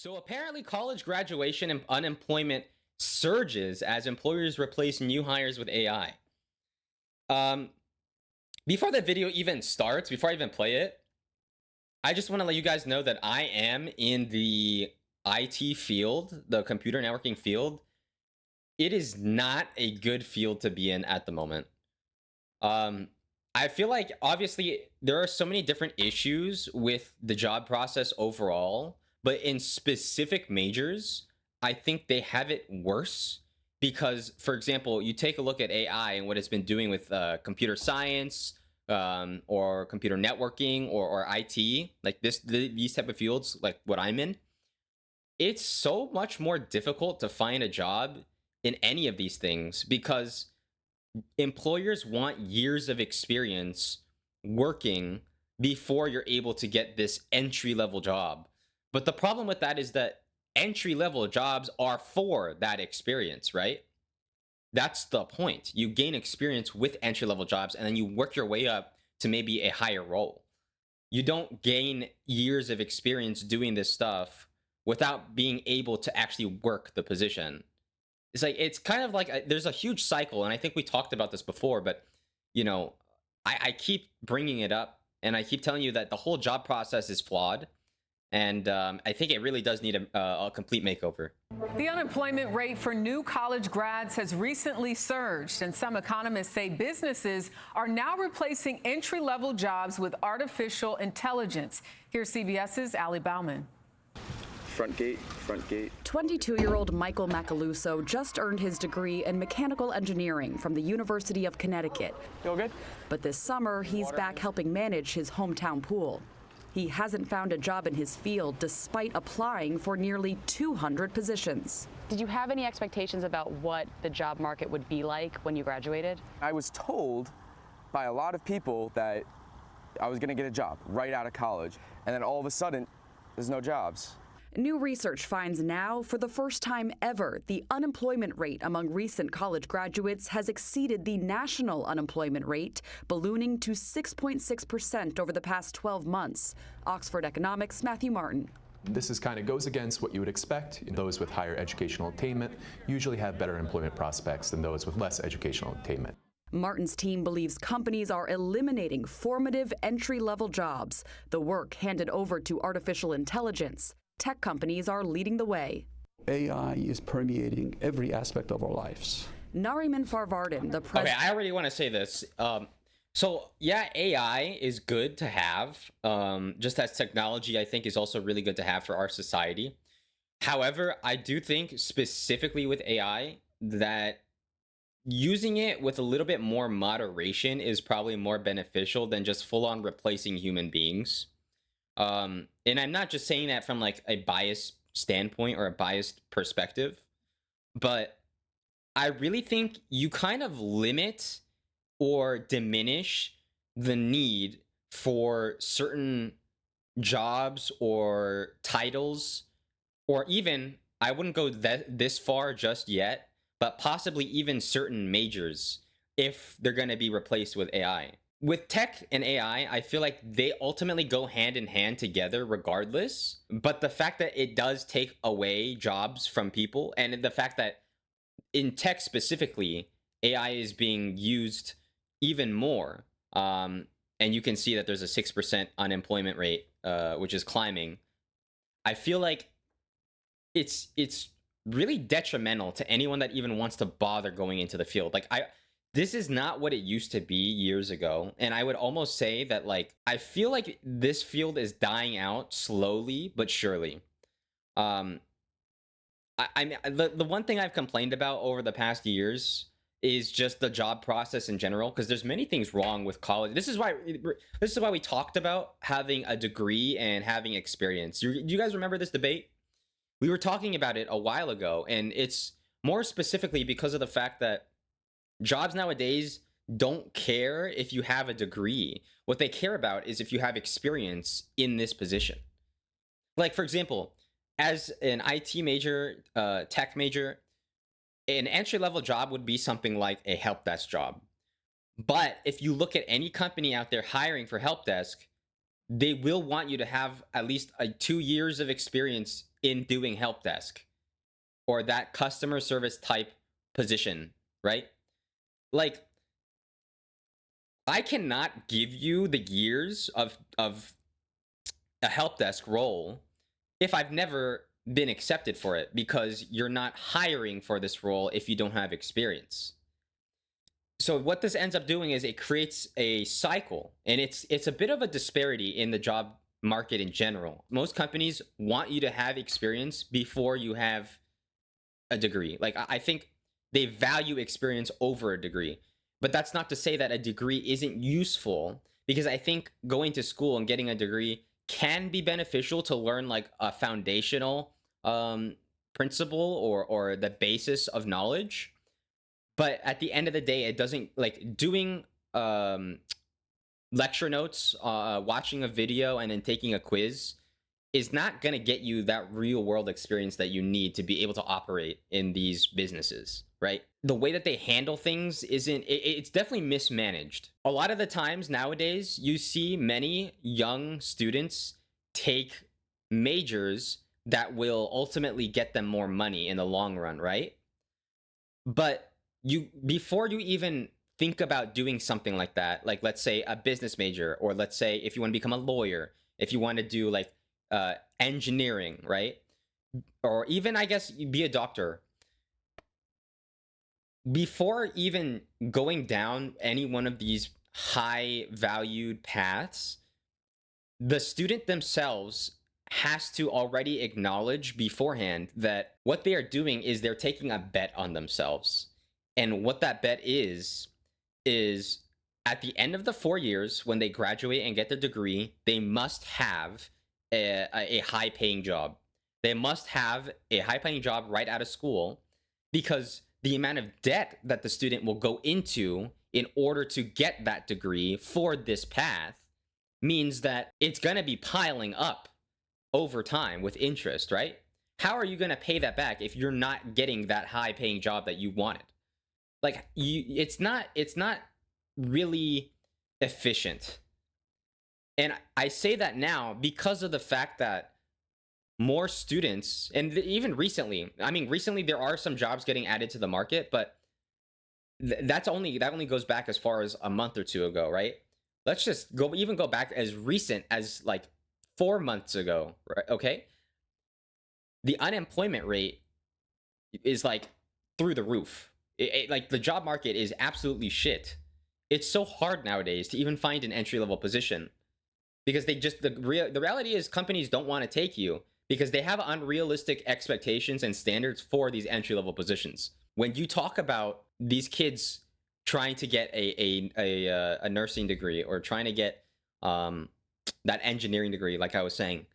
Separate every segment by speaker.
Speaker 1: So apparently, college graduation and unemployment surges as employers replace new hires with AI. Um, Before the video even starts, before I even play it, I just want to let you guys know that I am in the IT field, the computer networking field. It is not a good field to be in at the moment. Um, I feel like obviously there are so many different issues with the job process overall, but in specific majors, I think they have it worse because, for example, you take a look at AI and what it's been doing with computer science, or computer networking, or IT, like these type of fields, like what I'm in. It's so much more difficult to find a job in any of these things because employers want years of experience working before you're able to get this entry level job. But the problem with that is that entry level jobs are for that experience, right? That's the point. You gain experience with entry level jobs and then you work your way up to maybe a higher role. You don't gain years of experience doing this stuff without being able to actually work the position. It's like it's kind of like there's a huge cycle, and I think we talked about this before, but you know, I keep bringing it up, and I keep telling you that the whole job process is flawed, and I think it really does need a complete makeover.
Speaker 2: The unemployment rate for new college grads has recently surged, and some economists say businesses are now replacing entry-level jobs with artificial intelligence. Here's CBS's Ali Bauman.
Speaker 3: Front gate, front gate.
Speaker 4: 22-year-old Michael Macaluso just earned his degree in mechanical engineering from the University of Connecticut.
Speaker 3: You all good?
Speaker 4: But this summer, he's back helping manage his hometown pool. He hasn't found a job in his field despite applying for nearly 200 positions.
Speaker 5: Did you have any expectations about what the job market would be like when you graduated?
Speaker 3: I was told by a lot of people that I was going to get a job right out of college, and then all of a sudden, there's no jobs.
Speaker 4: New research finds now, for the first time ever, the unemployment rate among recent college graduates has exceeded the national unemployment rate, ballooning to 6.6% over the past 12 months. Oxford Economics' Matthew Martin.
Speaker 6: This kind of goes against what you would expect. Those with higher educational attainment usually have better employment prospects than those with less educational attainment.
Speaker 4: Martin's team believes companies are eliminating formative entry-level jobs, the work handed over to artificial intelligence. Tech companies are leading the way.
Speaker 7: AI is permeating every aspect of our lives.
Speaker 4: Nariman Farvardin, the president.
Speaker 1: Okay, I already want to say this. So yeah, AI is good to have. Just as technology, I think, is also really good to have for our society. However, I do think specifically with AI that using it with a little bit more moderation is probably more beneficial than just full on replacing human beings. And I'm not just saying that from like a biased standpoint or a biased perspective, but I really think you kind of limit or diminish the need for certain jobs or titles, or even, I wouldn't go this far just yet, but possibly even certain majors if they're going to be replaced with AI. With tech and AI, I feel like they ultimately go hand in hand together regardless. But the fact that it does take away jobs from people, and the fact that in tech specifically, AI is being used even more. And you can see that there's a 6% unemployment rate, which is climbing. I feel like it's really detrimental to anyone that even wants to bother going into the field. Like this is not what it used to be years ago. And I would almost say that, like, I feel like this field is dying out slowly but surely. The one thing I've complained about over the past years is just the job process in general, because there's many things wrong with college. This is why we talked about having a degree and having experience. Do you guys remember this debate? We were talking about it a while ago, and it's more specifically because of the fact that jobs nowadays don't care if you have a degree. What they care about is if you have experience in this position. Like, for example, as an IT major, tech major, an entry-level job would be something like a help desk job. But if you look at any company out there hiring for help desk, they will want you to have at least 2 years of experience in doing help desk or that customer service type position, right? Like, I cannot give you the years of a help desk role if I've never been accepted for it, because you're not hiring for this role if you don't have experience. So what this ends up doing is it creates a cycle, and it's a bit of a disparity in the job market in general. Most companies want you to have experience before you have a degree. Like, I think they value experience over a degree. But that's not to say that a degree isn't useful, because I think going to school and getting a degree can be beneficial to learn like a foundational principle or the basis of knowledge. But at the end of the day, it doesn't, like, doing lecture notes, watching a video, and then taking a quiz is not going to get you that real world experience that you need to be able to operate in these businesses, right? The way that they handle things it's definitely mismanaged. A lot of the times nowadays, you see many young students take majors that will ultimately get them more money in the long run, right? But before you even think about doing something like that, like let's say a business major, or let's say if you want to become a lawyer, if you want to do like engineering, right? Or even, I guess, be a doctor. Before even going down any one of these high valued paths, the student themselves has to already acknowledge beforehand that what they are doing is they're taking a bet on themselves. And what that bet is at the end of the 4 years, when they graduate and get their degree, they must have a high paying job. They must have a high paying job right out of school, because the amount of debt that the student will go into in order to get that degree for this path means that it's going to be piling up over time with interest, right? How are you going to pay that back if you're not getting that high paying job that you wanted? Like, it's not really efficient. And I say that now because of the fact that more students, and even recently, recently there are some jobs getting added to the market, but that only goes back as far as a month or two ago, right? Let's just go back as recent as like 4 months ago, right? Okay. The unemployment rate is like through the roof. Like, the job market is absolutely shit. It's so hard nowadays to even find an entry-level position, because the reality is companies don't want to take you because they have unrealistic expectations and standards for these entry-level positions. When you talk about these kids trying to get a nursing degree, or trying to get that engineering degree, like I was saying,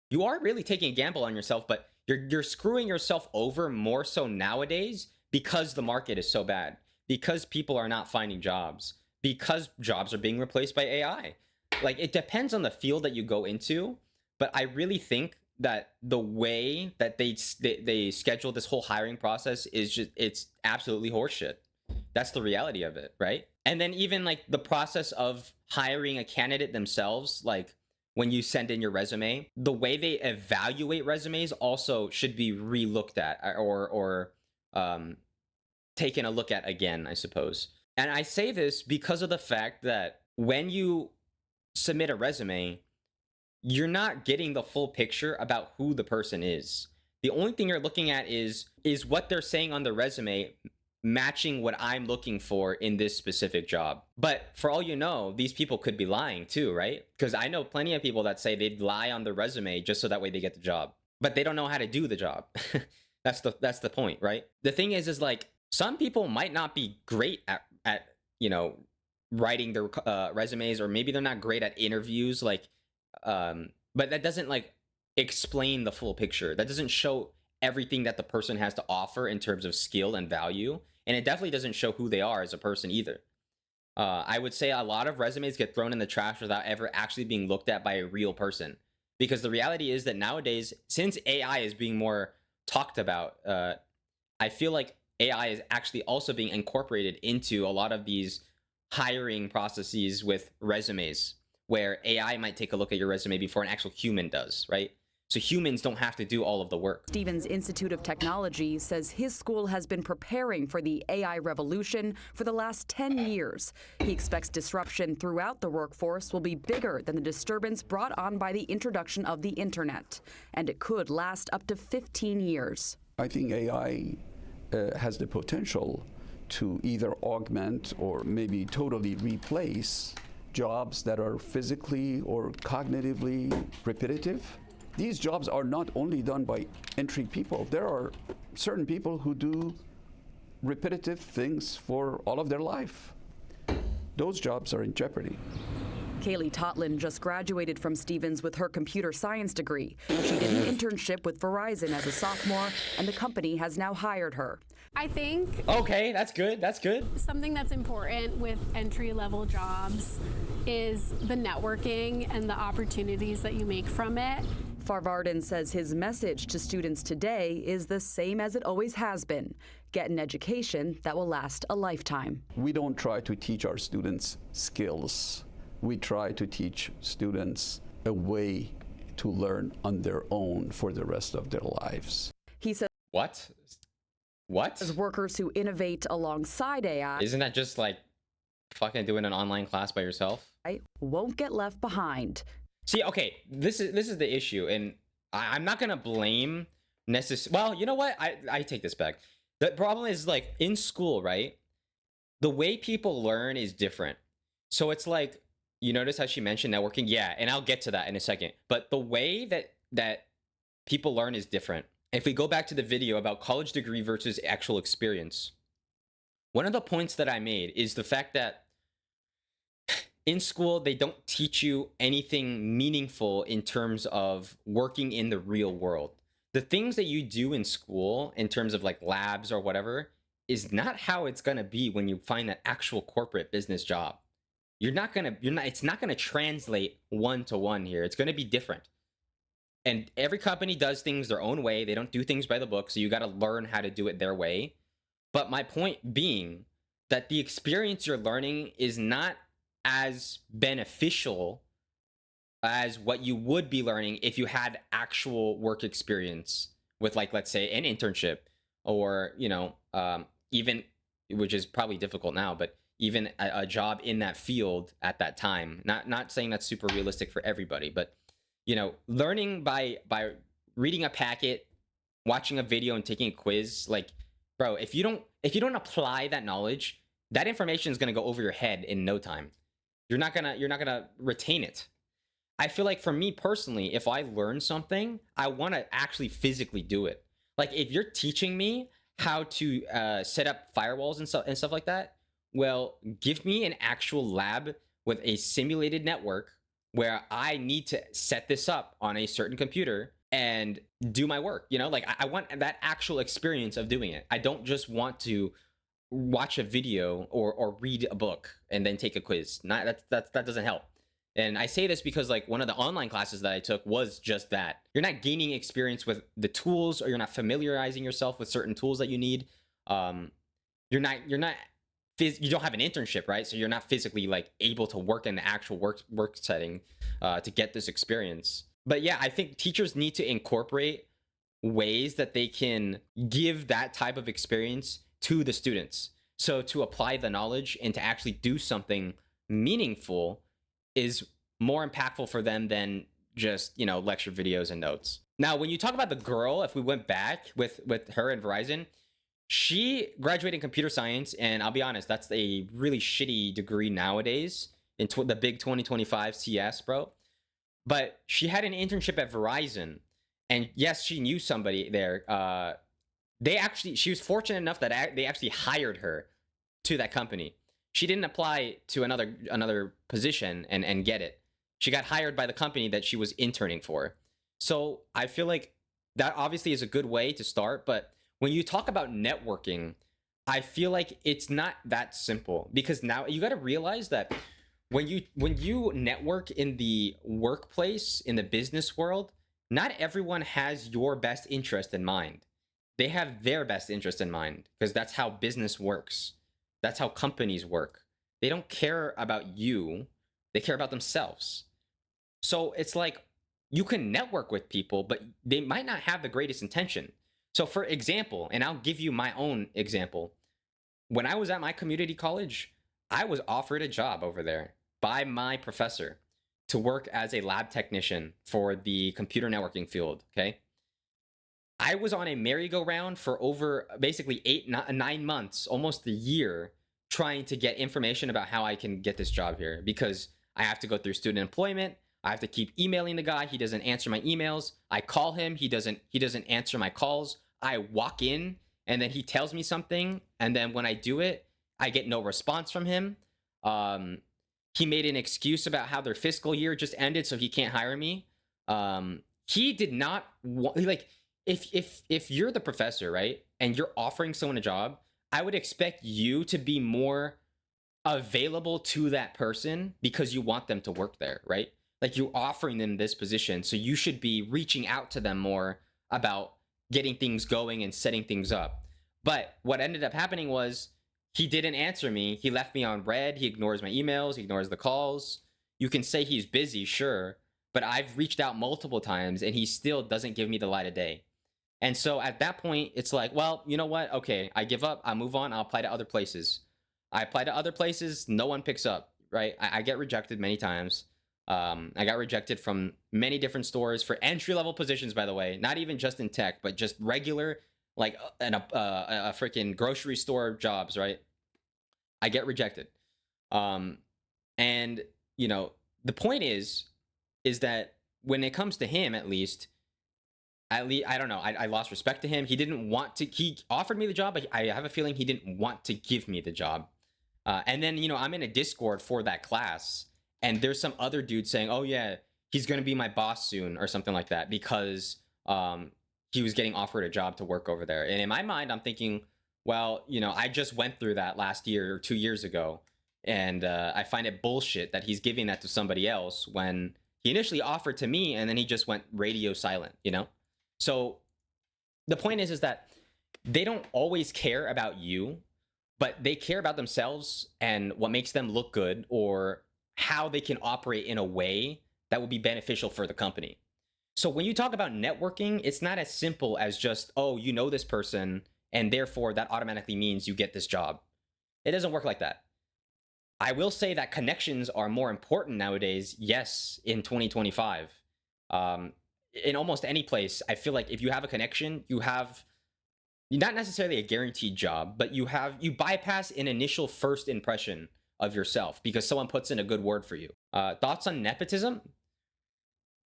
Speaker 1: you are really taking a gamble on yourself, but you're screwing yourself over more so nowadays, because the market is so bad, because people are not finding jobs, because jobs are being replaced by AI. Like, it depends on the field that you go into, but I really think that the way that they schedule this whole hiring process is it's absolutely horseshit. That's the reality of it, right? And then even like the process of hiring a candidate themselves, like when you send in your resume, the way they evaluate resumes also should be re-looked at, or taken a look at again, I suppose. And I say this because of the fact that when you submit a resume, you're not getting the full picture about who the person is. The only thing you're looking at is what they're saying on the resume matching what I'm looking for in this specific job. But for all you know, these people could be lying too, right? Because I know plenty of people that say they'd lie on the resume just so that way they get the job, but they don't know how to do the job. That's the point, right? The thing is like, some people might not be great at writing their resumes, or maybe they're not great at interviews, like but that doesn't like explain the full picture. That doesn't show everything that the person has to offer in terms of skill and value, and it definitely doesn't show who they are as a person either. I would say a lot of resumes get thrown in the trash without ever actually being looked at by a real person, because the reality is that nowadays, since AI is being more talked about, I feel like AI is actually also being incorporated into a lot of these hiring processes with resumes, where AI might take a look at your resume before an actual human does, right? so humans don't have to do all of the work.
Speaker 4: Stevens Institute of Technology says his school has been preparing for the AI revolution for the last 10 years. He expects disruption throughout the workforce will be bigger than the disturbance brought on by the introduction of the internet, and it could last up to 15 years.
Speaker 7: I think AI has the potential to either augment or maybe totally replace jobs that are physically or cognitively repetitive. These jobs are not only done by entry people. There are certain people who do repetitive things for all of their life. Those jobs are in jeopardy.
Speaker 4: Kaylee Totlin just graduated from Stevens with her computer science degree. She did an internship with Verizon as a sophomore, and the company has now hired her.
Speaker 8: I think
Speaker 1: Okay, that's good. That's good.
Speaker 8: something that's important with entry-level jobs is the networking and the opportunities that you make from it.
Speaker 4: Farvardin says his message to students today is the same as it always has been: get an education that will last a lifetime.
Speaker 7: We don't try to teach our students skills. We try to teach students a way to learn on their own for the rest of their lives.
Speaker 4: He says
Speaker 1: What?
Speaker 4: workers who innovate alongside AI
Speaker 1: Isn't that just like fucking doing an online class by yourself?
Speaker 4: won't get left behind.
Speaker 1: See, okay, this is the issue, and I'm not gonna blame Well, you know what? I take this back. The problem is, like, in school, right? The way people learn is different. So it's like, you notice how she mentioned networking? Yeah, and I'll get to that in a second. But the way that people learn is different. If we go back to the video about college degree versus actual experience, one of the points that I made is the fact that in school, they don't teach you anything meaningful in terms of working in the real world. The things that you do in school in terms of like labs or whatever is not how it's going to be when you find that actual corporate business job. It's not going to translate one to one here. It's going to be different. And every company does things their own way. They don't do things by the book. So you got to learn how to do it their way. But my point being that the experience you're learning is not as beneficial as what you would be learning if you had actual work experience with, like, let's say an internship, or, you know, even, which is probably difficult now, but even a job in that field at that time. Not saying that's super realistic for everybody, but, you know, learning by reading a packet, watching a video, and taking a quiz, like, bro, if you don't apply that knowledge, that information is going to go over your head in no time. You're not gonna retain it. I feel like for me personally, if I learn something, I want to actually physically do it. Like, if you're teaching me how to set up firewalls and stuff like that, well, give me an actual lab with a simulated network where I need to set this up on a certain computer and do my work. You know, like, I want that actual experience of doing it. I don't just want to watch a video or read a book and then take a quiz. That doesn't help. And I say this because, like, one of the online classes that I took was just that. You're not gaining experience with the tools, or you're not familiarizing yourself with certain tools that you need. You don't have an internship, right? So you're not physically, like, able to work in the actual work setting to get this experience. But yeah, I think teachers need to incorporate ways that they can give that type of experience to the students. So to apply the knowledge and to actually do something meaningful is more impactful for them than just, you know, lecture videos and notes. Now, when you talk about the girl, if we went back with her and Verizon, she graduated in computer science, and I'll be honest, that's a really shitty degree nowadays in the big 2025 CS, bro. But she had an internship at Verizon, and yes, she knew somebody there. She was fortunate enough that they actually hired her to that company. She didn't apply to another position and get it. She got hired by the company that she was interning for. So I feel like that obviously is a good way to start. But when you talk about networking, I feel like it's not that simple, because now you got to realize that when you network in the workplace, in the business world, not everyone has your best interest in mind. They have their best interest in mind, because that's how business works. That's how companies work. They don't care about you. They care about themselves. So it's like, you can network with people, but they might not have the greatest intention. So, for example, and I'll give you my own example. When I was at my community college, I was offered a job over there by my professor to work as a lab technician for the computer networking field. Okay. I was on a merry-go-round for over basically 9 months, almost a year, trying to get information about how I can get this job here, because I have to go through student employment. I have to keep emailing the guy. He doesn't answer my emails. I call him. He doesn't answer my calls. I walk in and then he tells me something. And then when I do it, I get no response from him. He made an excuse about how their fiscal year just ended, so he can't hire me. He did not want, like, if you're the professor, right, and you're offering someone a job, I would expect you to be more available to that person because you want them to work there, right? Like, you're offering them this position, so you should be reaching out to them more about getting things going and setting things up. But what ended up happening was he didn't answer me. He left me on red. He ignores my emails. He ignores the calls. You can say he's busy, sure, but I've reached out multiple times and he still doesn't give me the light of day. And so at that point, it's like, well, you know what? Okay, I give up. I move on. I'll apply to other places. I apply to other places. No one picks up, right? I get rejected many times. I got rejected from many different stores for entry-level positions, by the way, not even just in tech, but just regular, like a freaking grocery store jobs, right? I get rejected. And, you know, the point is that when it comes to him, at least, I don't know. I lost respect to him. He didn't want to. He offered me the job, but I have a feeling he didn't want to give me the job. And then, you know, I'm in a Discord for that class, and there's some other dude saying, "Oh yeah, he's gonna be my boss soon," or something like that, because he was getting offered a job to work over there. And in my mind, I'm thinking, well, you know, I just went through that last year or 2 years ago, and I find it bullshit that he's giving that to somebody else when he initially offered to me, and then he just went radio silent. You know. So the point is that they don't always care about you, but they care about themselves and what makes them look good, or how they can operate in a way that will be beneficial for the company. So when you talk about networking, it's not as simple as just, oh, you know this person, and therefore that automatically means you get this job. It doesn't work like that. I will say that connections are more important nowadays, yes, in 2025. In almost any place, I feel like if you have a connection, you have not necessarily a guaranteed job, but you bypass an initial first impression of yourself because someone puts in a good word for you. Thoughts on nepotism?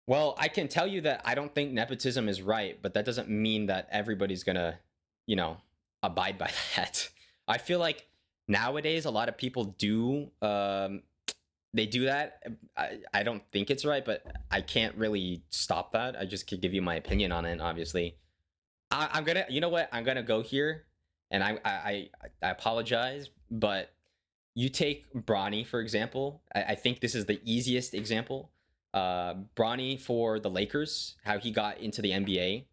Speaker 1: Well, I can tell you that I don't think nepotism is right, but that doesn't mean that everybody's gonna, you know, abide by that. I feel like nowadays a lot of people do they do that. I don't think it's right, but I can't really stop that. I just could give you my opinion on it, obviously. I'm gonna, you know what? I'm gonna go here, and I apologize, but you take Bronny, for example. I think this is the easiest example. Bronny for the Lakers, how he got into the NBA.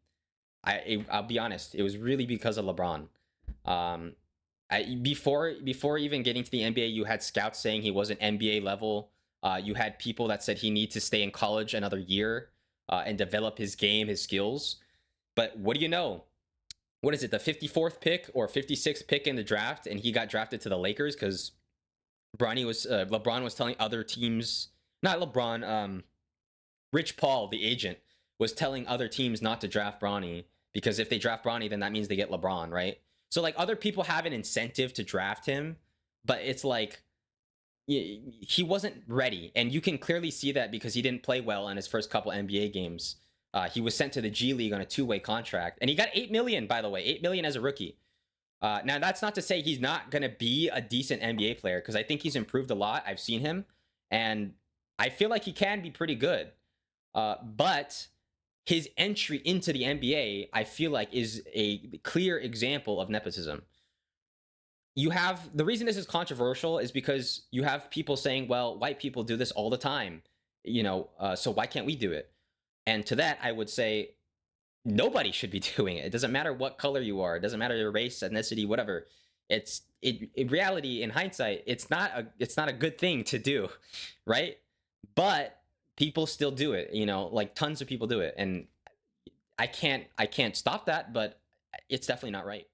Speaker 1: I'll be honest, it was really because of LeBron. Before even getting to the NBA, you had scouts saying he wasn't NBA level. You had people that said he needs to stay in college another year and develop his game, his skills. But what do you know? What is it, the 54th pick or 56th pick in the draft, and he got drafted to the Lakers because LeBron was telling other teams, not LeBron, Rich Paul, the agent, was telling other teams not to draft Bronny because if they draft Bronny, then that means they get LeBron, right? So, like, other people have an incentive to draft him, but it's like he wasn't ready. And you can clearly see that because he didn't play well in his first couple NBA games. He was sent to the G League on a 2-way contract. And he got $8 million, by the way, $8 million as a rookie. Now, that's not to say he's not going to be a decent NBA player, because I think he's improved a lot. I've seen him, and I feel like he can be pretty good. But his entry into the NBA, I feel like, is a clear example of nepotism. You have, the reason this is controversial is because you have people saying, well, white people do this all the time, you know, so why can't we do it? And to that, I would say nobody should be doing it. It doesn't matter what color you are. It doesn't matter your race, ethnicity, whatever. In reality, in hindsight, it's not a good thing to do, right? But people still do it, you know, like tons of people do it. And I can't stop that, but it's definitely not right.